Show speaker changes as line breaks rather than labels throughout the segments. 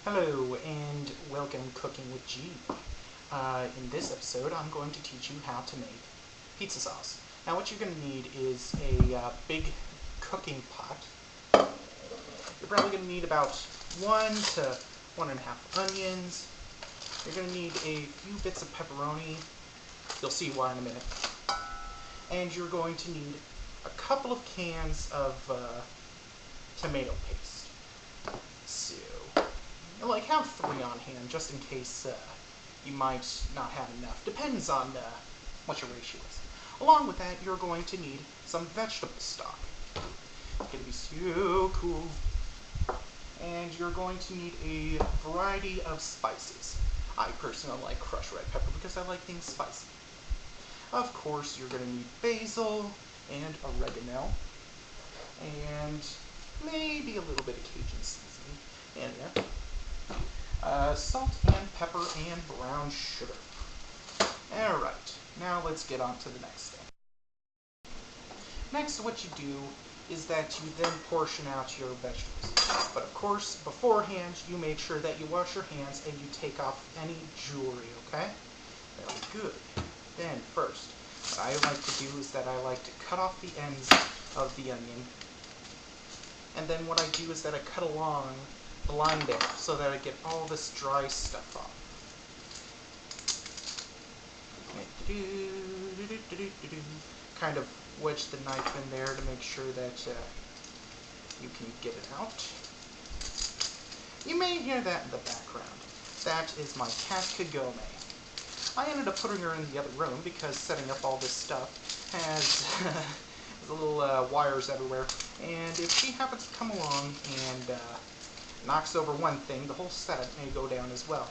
Hello and welcome to Cooking with Geeb. In this episode I'm going to teach you how to make pizza sauce. Now what you're going to need is a big cooking pot. You're probably going to need about 1 to 1.5 onions. You're going to need a few bits of pepperoni. You'll see why in a minute. And you're going to need a couple of cans of tomato paste. So, like, have 3 on hand just in case you might not have enough. Depends on what your ratio is. Along with that, you're going to need some vegetable stock. It's going to be so cool. And you're going to need a variety of spices. I personally like crushed red pepper because I like things spicy. Of course, you're going to need basil and oregano. And maybe a little bit of Cajun seasoning in there. Salt and pepper and brown sugar. Alright, now let's get on to the next thing. Next, what you do is that you then portion out your vegetables. But of course, beforehand, you make sure that you wash your hands and you take off any jewelry, okay? Very good. Then first, what I like to do is that I like to cut off the ends of the onion. And then what I do is that I cut along the line there so that I get all this dry stuff off. Kind of wedge the knife in there to make sure that you can get it out. You may hear that in the background. That is my cat Kagome. I ended up putting her in the other room because setting up all this stuff has little wires everywhere, and if she happens to come along and knocks over one thing, the whole setup may go down as well.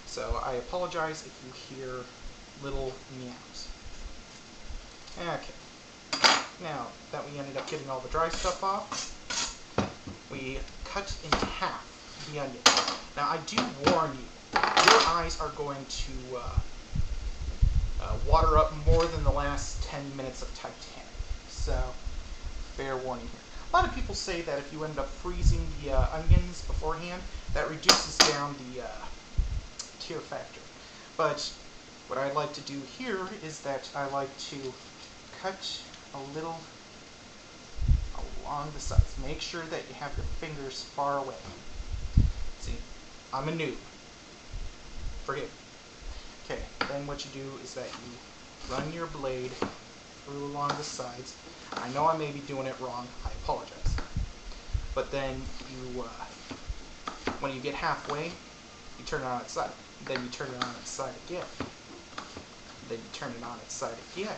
So I apologize if you hear little meows. Okay, now that we ended up getting all the dry stuff off, we cut into half the onion. Now I do warn you, your eyes are going to water up more than the last 10 minutes of Titanic. So, fair warning here. A lot of people say that if you end up freezing the onions beforehand, that reduces down the tear factor. But what I like to do here is that I like to cut a little along the sides. Make sure that you have your fingers far away. See, I'm a noob. Forgive me. Okay, then what you do is that you run your blade through along the sides. I know I may be doing it wrong. I apologize. But then you, when you get halfway, you turn it on its side. Then you turn it on its side again. Then you turn it on its side again.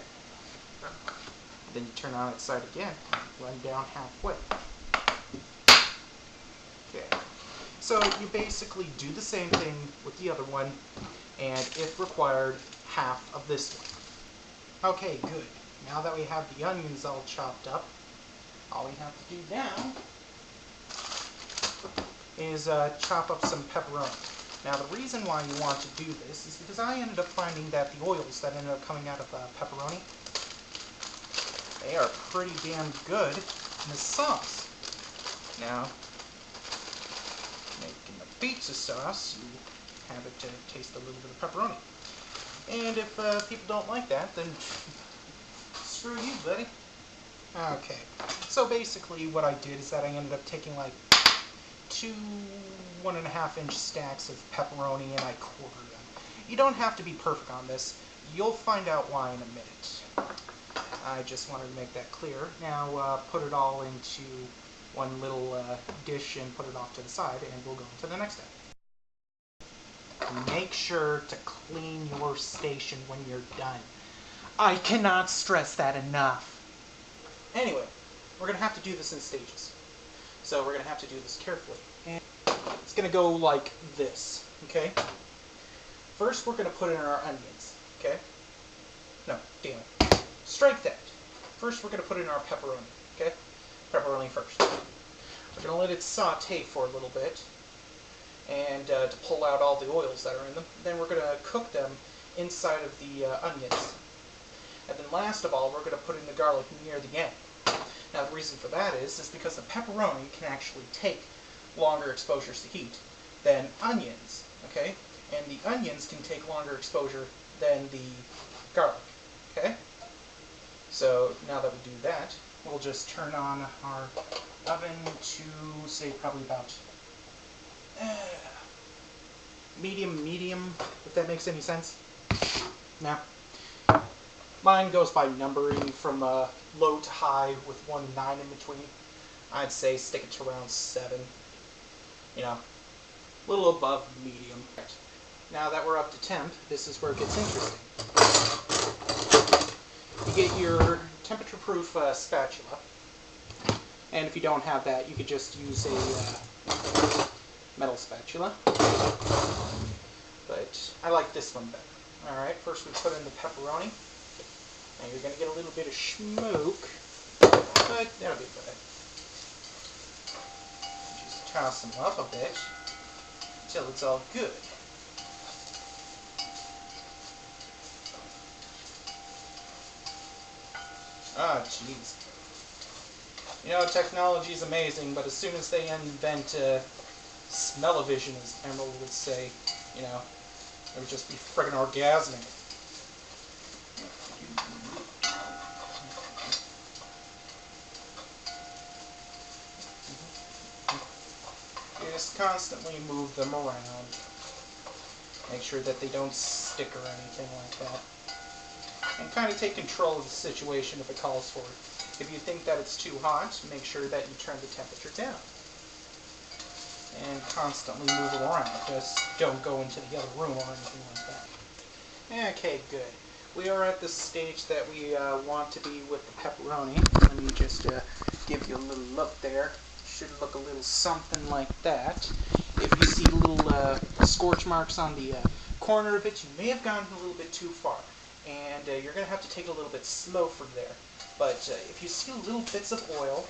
Then you turn it on its side again. Run down halfway. Okay. So you basically do the same thing with the other one, and if required, half of this one. Okay, good. Now that we have the onions all chopped up, all we have to do now is chop up some pepperoni. Now the reason why you want to do this is because I ended up finding that the oils that ended up coming out of pepperoni, they are pretty damn good in the sauce. Now, making the pizza sauce, you have it taste a little bit of pepperoni. And if people don't like that, then screw you, buddy. Okay, so basically what I did is that I ended up taking like 2 1.5-inch stacks of pepperoni and I quartered them. You don't have to be perfect on this. You'll find out why in a minute. I just wanted to make that clear. Now put it all into one little dish and put it off to the side, and we'll go on to the next step. Make sure to clean your station when you're done. I cannot stress that enough. Anyway, we're going to have to do this in stages. So we're going to have to do this carefully. And it's going to go like this, okay? First, we're going to put in our onions, okay? No, damn it. Strike that. First, we're going to put in our pepperoni, okay? Pepperoni first. We're going to let it saute for a little bit, and to pull out all the oils that are in them. Then we're going to cook them inside of the onions. And then last of all, we're going to put in the garlic near the end. Now the reason for that is because the pepperoni can actually take longer exposures to heat than onions, okay? And the onions can take longer exposure than the garlic, okay? So now that we do that, we'll just turn on our oven to, say, probably about medium, if that makes any sense. Now, mine goes by numbering from low to high with 1 and 9 in between. I'd say stick it to around 7. You know, a little above medium. Now that we're up to temp, this is where it gets interesting. You get your temperature-proof spatula, and if you don't have that, you could just use a metal spatula. But I like this one better. Alright, first we put in the pepperoni. Now you're going to get a little bit of smoke, but that'll be good. Just toss them up a bit until it's all good. Ah, jeez. You know, technology is amazing, but as soon as they invent smell-o-vision, as Emerald would say, you know, it would just be friggin' orgasmic. You just constantly move them around. Make sure that they don't stick or anything like that. And kind of take control of the situation if it calls for it. If you think that it's too hot, make sure that you turn the temperature down. And constantly move it around. Just don't go into the other room or anything like that. Okay, good. We are at the stage that we want to be with the pepperoni. Let me just give you a little look there. Should look a little something like that. If you see little scorch marks on the corner of it, you may have gone a little bit too far. And you're going to have to take it a little bit slow from there. But if you see little bits of oil,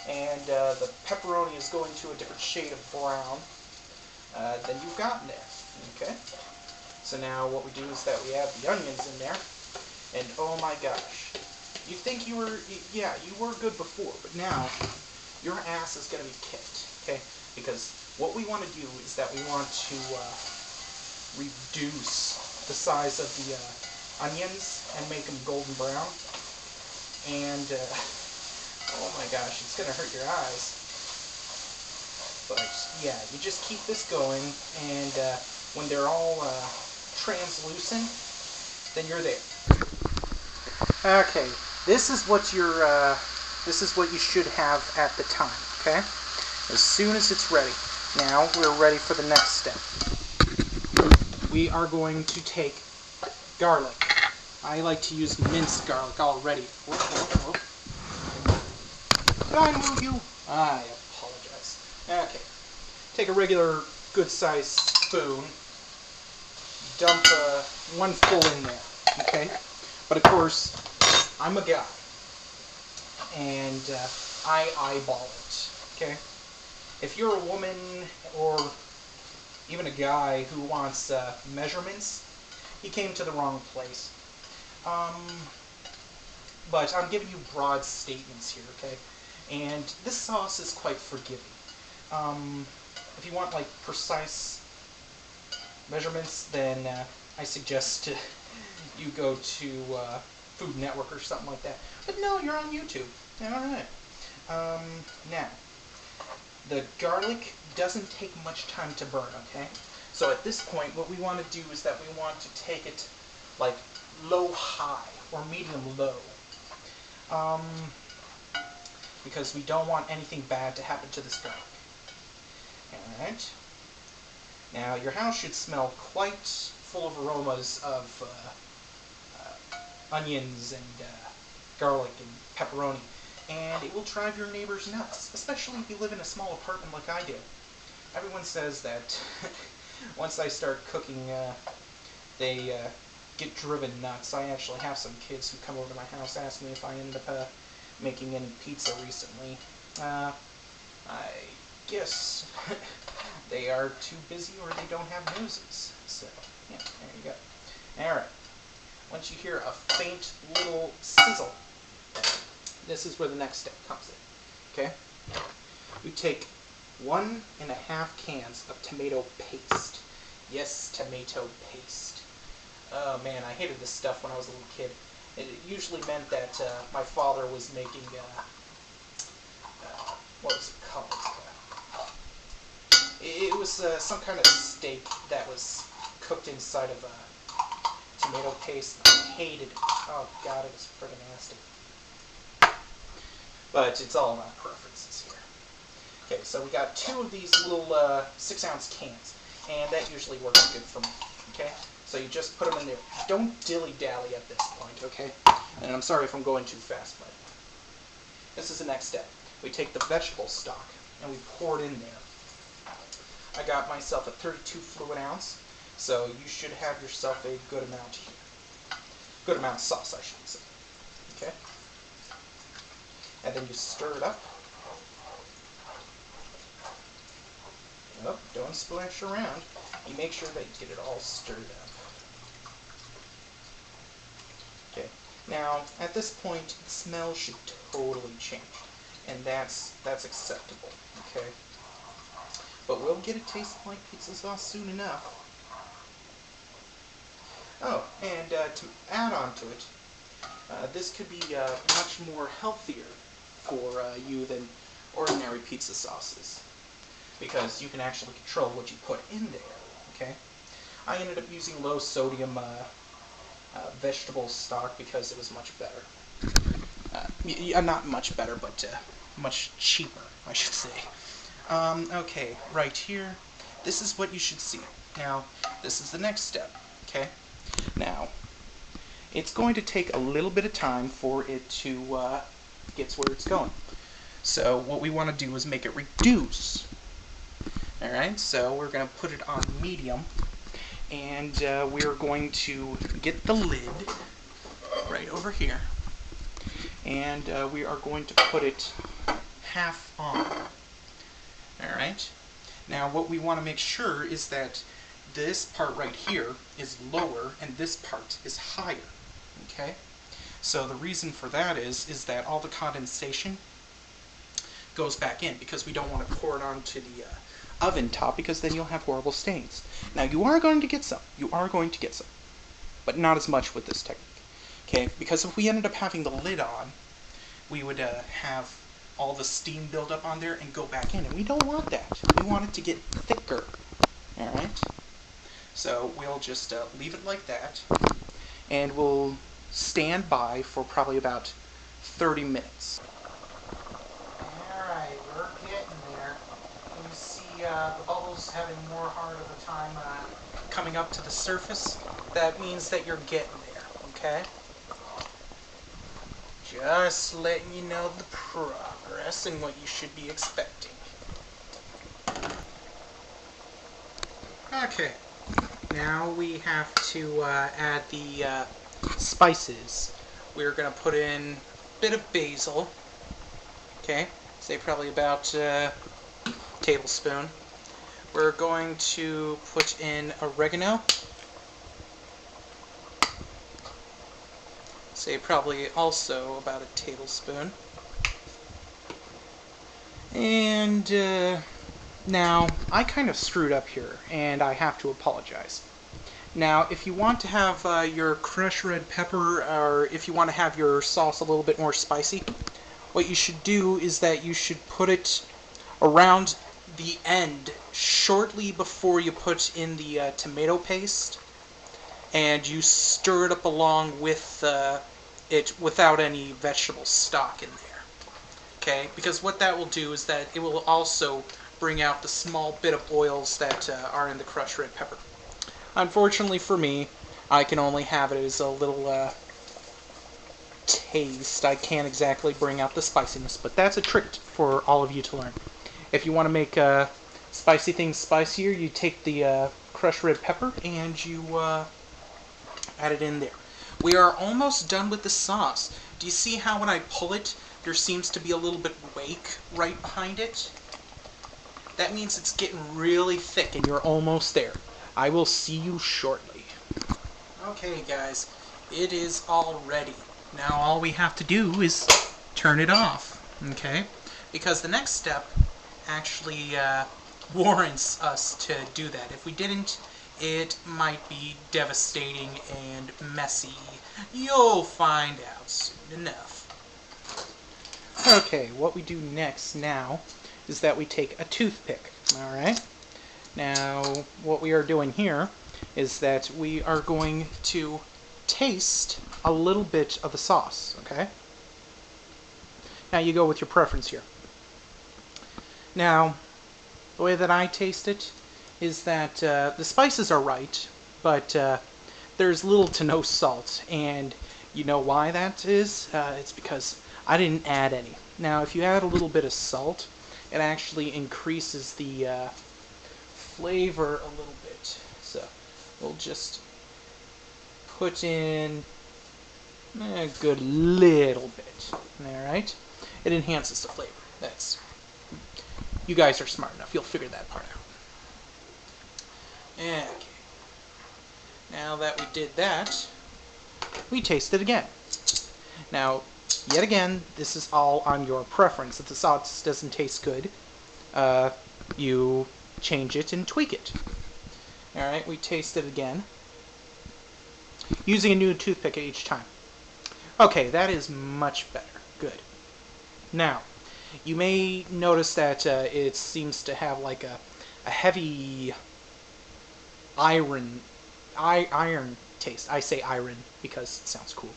and the pepperoni is going to a different shade of brown, then you've gotten there, okay? So now what we do is that we add the onions in there, and oh my gosh. You think you were, yeah, you were good before, but now your ass is going to be kicked, okay? Because what we want to do is that we want to reduce the size of the onions and make them golden brown. And, oh my gosh, it's going to hurt your eyes. But, yeah, you just keep this going, and when they're all translucent, then you're there. Okay, this is what you should have at the time, okay? As soon as it's ready. Now, we're ready for the next step. We are going to take garlic. I like to use minced garlic already. Whoop, whoop, whoop. Did I move you? I apologize. Okay. Take a regular, good-sized spoon. Dump one full in there. Okay? But of course, I'm a guy. And I eyeball it. Okay? If you're a woman or even a guy who wants measurements, he came to the wrong place. But I'm giving you broad statements here, okay? And this sauce is quite forgiving. If you want, like, precise measurements, then I suggest you go to Food Network or something like that. But no, you're on YouTube. Alright. Now, the garlic doesn't take much time to burn, okay? So at this point, what we want to do is that we want to take it, like, low-high or medium-low. Because we don't want anything bad to happen to this garlic. Alright. Now, your house should smell quite full of aromas of onions and garlic and pepperoni. And it will drive your neighbors nuts, especially if you live in a small apartment like I do. Everyone says that once I start cooking, they get driven nuts. I actually have some kids who come over to my house ask me if I ended up making any pizza recently. I guess they are too busy or they don't have noses. So, yeah, there you go. Alright. Once you hear a faint little sizzle, this is where the next step comes in. Okay? We take 1.5 cans of tomato paste. Yes, tomato paste. Oh man, I hated this stuff when I was a little kid. It usually meant that my father was making, what was it called? It was some kind of steak that was cooked inside of tomato paste. I hated it. Oh god, it was friggin' nasty. But it's all about preferences here. Okay, so we got 2 of these little 6-ounce cans, and that usually works good for me. Okay, so you just put them in there. Don't dilly-dally at this point, okay? And I'm sorry if I'm going too fast, but this is the next step. We take the vegetable stock and we pour it in there. I got myself a 32 fluid ounce, so you should have yourself a good amount here. Good amount of sauce, I should say. Okay? And then you stir it up. Oh, don't splash around. You make sure that you get it all stirred up. Okay. Now, at this point, the smell should totally change, and that's acceptable. Okay. But we'll get it tasting like pizza sauce soon enough. Oh, and to add on to it, this could be much more healthier for you than ordinary pizza sauces, because you can actually control what you put in there. Okay, I ended up using low sodium vegetable stock because it was much better. Not much better, but much cheaper, I should say. Okay, right here, this is what you should see. Now, this is the next step. Okay, now it's going to take a little bit of time for it to get to where it's going. So what we want to do is make it reduce. Alright, so we're going to put it on medium, and we're going to get the lid right over here, and we are going to put it half on. Alright, now what we want to make sure is that this part right here is lower and this part is higher. Okay, so the reason for that is that all the condensation goes back in, because we don't want to pour it onto the oven top, because then you'll have horrible stains. Now you are going to get some, but not as much with this technique. Okay, because if we ended up having the lid on, we would have all the steam build up on there and go back in, and we don't want that. We want it to get thicker. Alright, so we'll just leave it like that, and we'll stand by for probably about 30 minutes. Alright, we're getting there. You see the bubbles having more hard of a time coming up to the surface. That means that you're getting there, okay? Just letting you know the progress and what you should be expecting. Okay, now we have to add the spices. We're going to put in a bit of basil, okay, say probably about a tablespoon. We're going to put in oregano, say probably also about a tablespoon. And now, I kind of screwed up here, and I have to apologize. Now, if you want to have your crushed red pepper, or if you want to have your sauce a little bit more spicy, what you should do is that you should put it around the end, shortly before you put in the tomato paste, and you stir it up along with it without any vegetable stock in there. Okay, because what that will do is that it will also bring out the small bit of oils that are in the crushed red pepper. Unfortunately for me, I can only have it as a little taste. I can't exactly bring out the spiciness, but that's a trick for all of you to learn. If you want to make spicy things spicier, you take the crushed red pepper and you add it in there. We are almost done with the sauce. Do you see how when I pull it, there seems to be a little bit wake right behind it? That means it's getting really thick and you're almost there. I will see you shortly. Okay guys, it is all ready. Now all we have to do is turn it off, okay? Because the next step actually warrants us to do that. If we didn't, it might be devastating and messy. You'll find out soon enough. Okay, what we do next now is that we take a toothpick, alright? Now, what we are doing here is that we are going to taste a little bit of the sauce, okay? Now, you go with your preference here. Now, the way that I taste it is that the spices are right, but there's little to no salt, and you know why that is? It's because I didn't add any. Now, if you add a little bit of salt, it actually increases the flavor a little bit. So we'll just put in a good little bit. Alright? It enhances the flavor. You guys are smart enough. You'll figure that part out. Okay. Now that we did that, we taste it again. Now, yet again, this is all on your preference. If the sauce doesn't taste good, you change it and tweak it. Alright, we taste it again, using a new toothpick at each time. Okay, that is much better. Good. Now, you may notice that it seems to have like a heavy iron taste. I say iron because it sounds cool.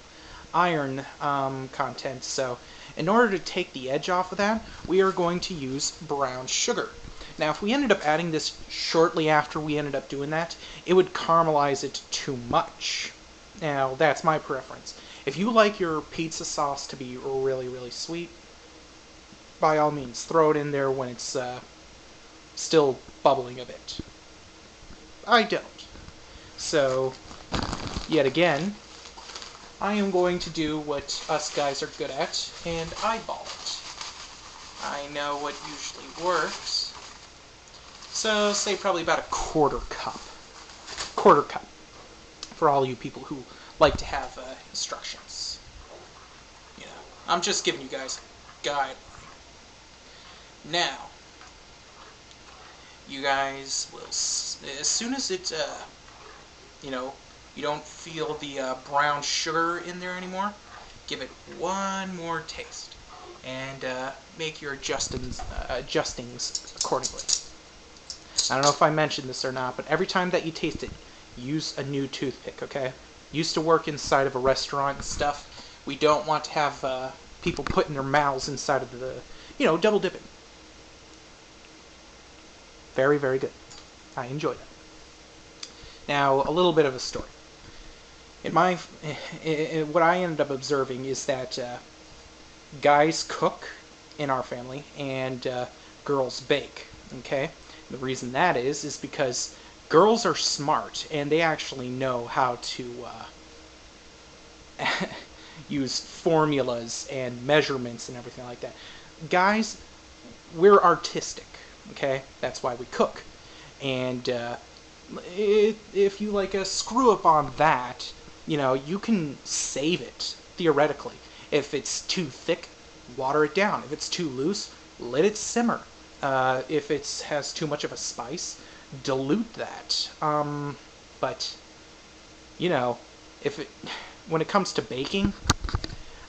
Iron content. So in order to take the edge off of that, we are going to use brown sugar. Now, if we ended up adding this shortly after we ended up doing that, it would caramelize it too much. Now, that's my preference. If you like your pizza sauce to be really, really sweet, by all means, throw it in there when it's still bubbling a bit. I don't. So, yet again, I am going to do what us guys are good at, and eyeball it. I know what usually works. So, say probably about a quarter cup. Quarter cup. For all you people who like to have instructions. You know, I'm just giving you guys a guide. Now, you guys will, as soon as it, you know, you don't feel the brown sugar in there anymore, give it one more taste and make your adjustings accordingly. I don't know if I mentioned this or not, but every time that you taste it, use a new toothpick, okay? Used to work inside of a restaurant and stuff. We don't want to have people putting their mouths inside of the, you know, double dipping. Very, very good. I enjoyed it. Now, a little bit of a story. What I ended up observing is that guys cook in our family and girls bake. Okay, the reason that is because girls are smart and they actually know how to use formulas and measurements and everything like that. Guys, we're artistic. Okay, that's why we cook. And if you like screw up on that, you know, you can save it theoretically. If it's too thick, water it down. If it's too loose, let it simmer. If it has too much of a spice, dilute that. But you know, when it comes to baking,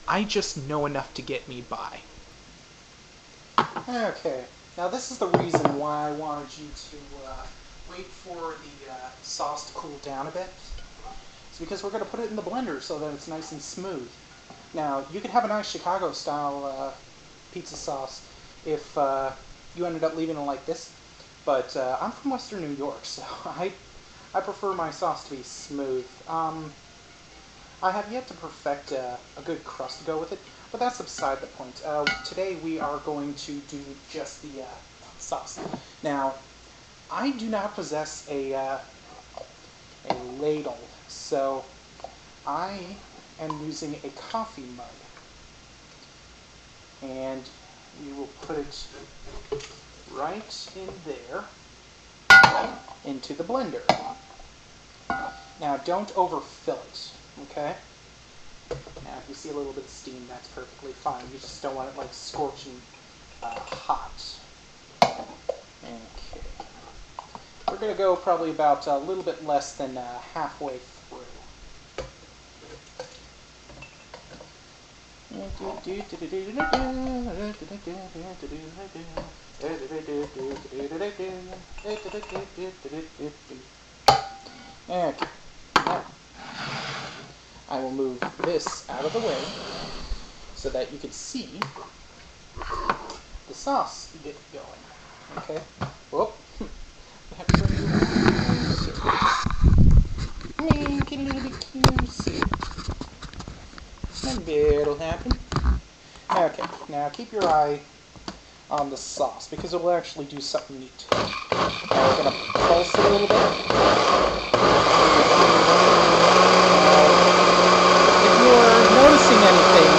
I just know enough to get me by. Okay. Now this is the reason why I wanted you to wait for the sauce to cool down a bit. It's because we're going to put it in the blender so that it's nice and smooth. Now, you could have a nice Chicago-style pizza sauce if you ended up leaving it like this, but I'm from Western New York, so I prefer my sauce to be smooth. I have yet to perfect a good crust to go with it, but that's beside the point. Today we are going to do just the sauce. Now, I do not possess a ladle, so I am using a coffee mug. And we will put it right in there into the blender. Now, don't overfill it, okay? Now, if you see a little bit of steam, that's perfectly fine. You just don't want it, like, scorching hot. Okay. We're going to go probably about a little bit less than halfway through. Okay. Now, I will move this out of the way so that you can see the sauce get going. Okay. Whoop. I have to bring you closer. Get a little bit closer. And it'll happen. Okay. Now keep your eye on the sauce because it will actually do something neat. Now we're going to pulse it a little bit. If you're noticing anything,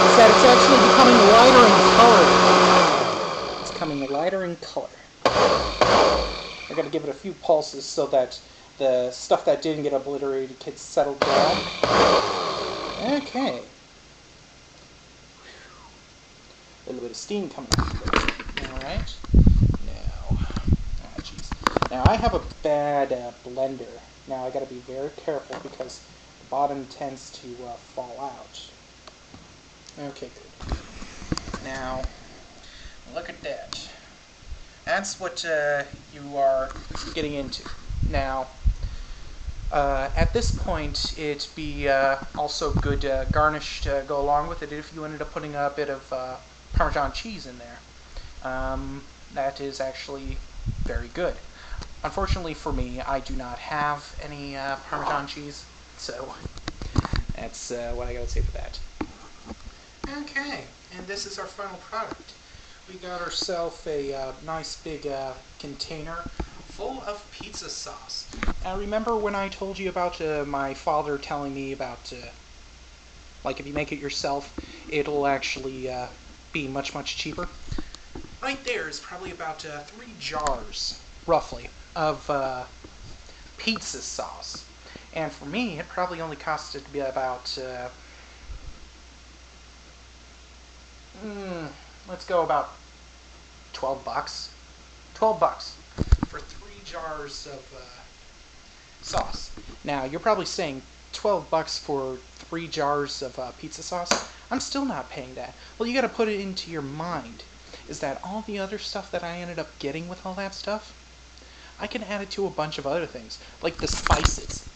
is that it's actually becoming lighter in color. It's becoming lighter in color. We're going to give it a few pulses so that the stuff that didn't get obliterated gets settled down. Okay. A little bit of steam coming out of there. Alright. Now I have a bad blender. Now I got to be very careful because the bottom tends to fall out. Okay, good. Now, look at that. That's what you are getting into. Now, at this point, it'd be also good garnish to go along with it if you ended up putting a bit of Parmesan cheese in there. That is actually very good. Unfortunately for me, I do not have any Parmesan cheese, so that's what I gotta say for that. Okay, and this is our final product. We got ourselves a nice big container full of pizza sauce. Now remember when I told you about my father telling me about, like if you make it yourself, it'll actually be much, much cheaper? Right there is probably about 3 jars, roughly, of pizza sauce. And for me, it probably only costed me about, let's go about 12 bucks. 12 bucks for 3 jars of sauce. Now, you're probably saying 12 bucks for 3 jars of pizza sauce? I'm still not paying that. Well, you gotta put it into your mind, is that all the other stuff that I ended up getting with all that stuff, I can add it to a bunch of other things, like the spices.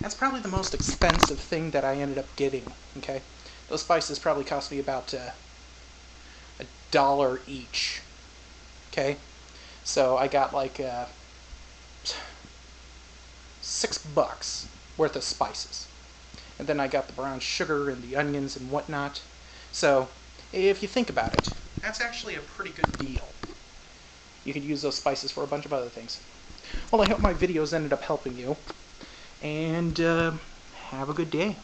That's probably the most expensive thing that I ended up getting, okay? Those spices probably cost me about $1 each, okay? So I got like $6 worth of spices. And then I got the brown sugar and the onions and whatnot. So, if you think about it, that's actually a pretty good deal. You could use those spices for a bunch of other things. Well, I hope my videos ended up helping you. And have a good day.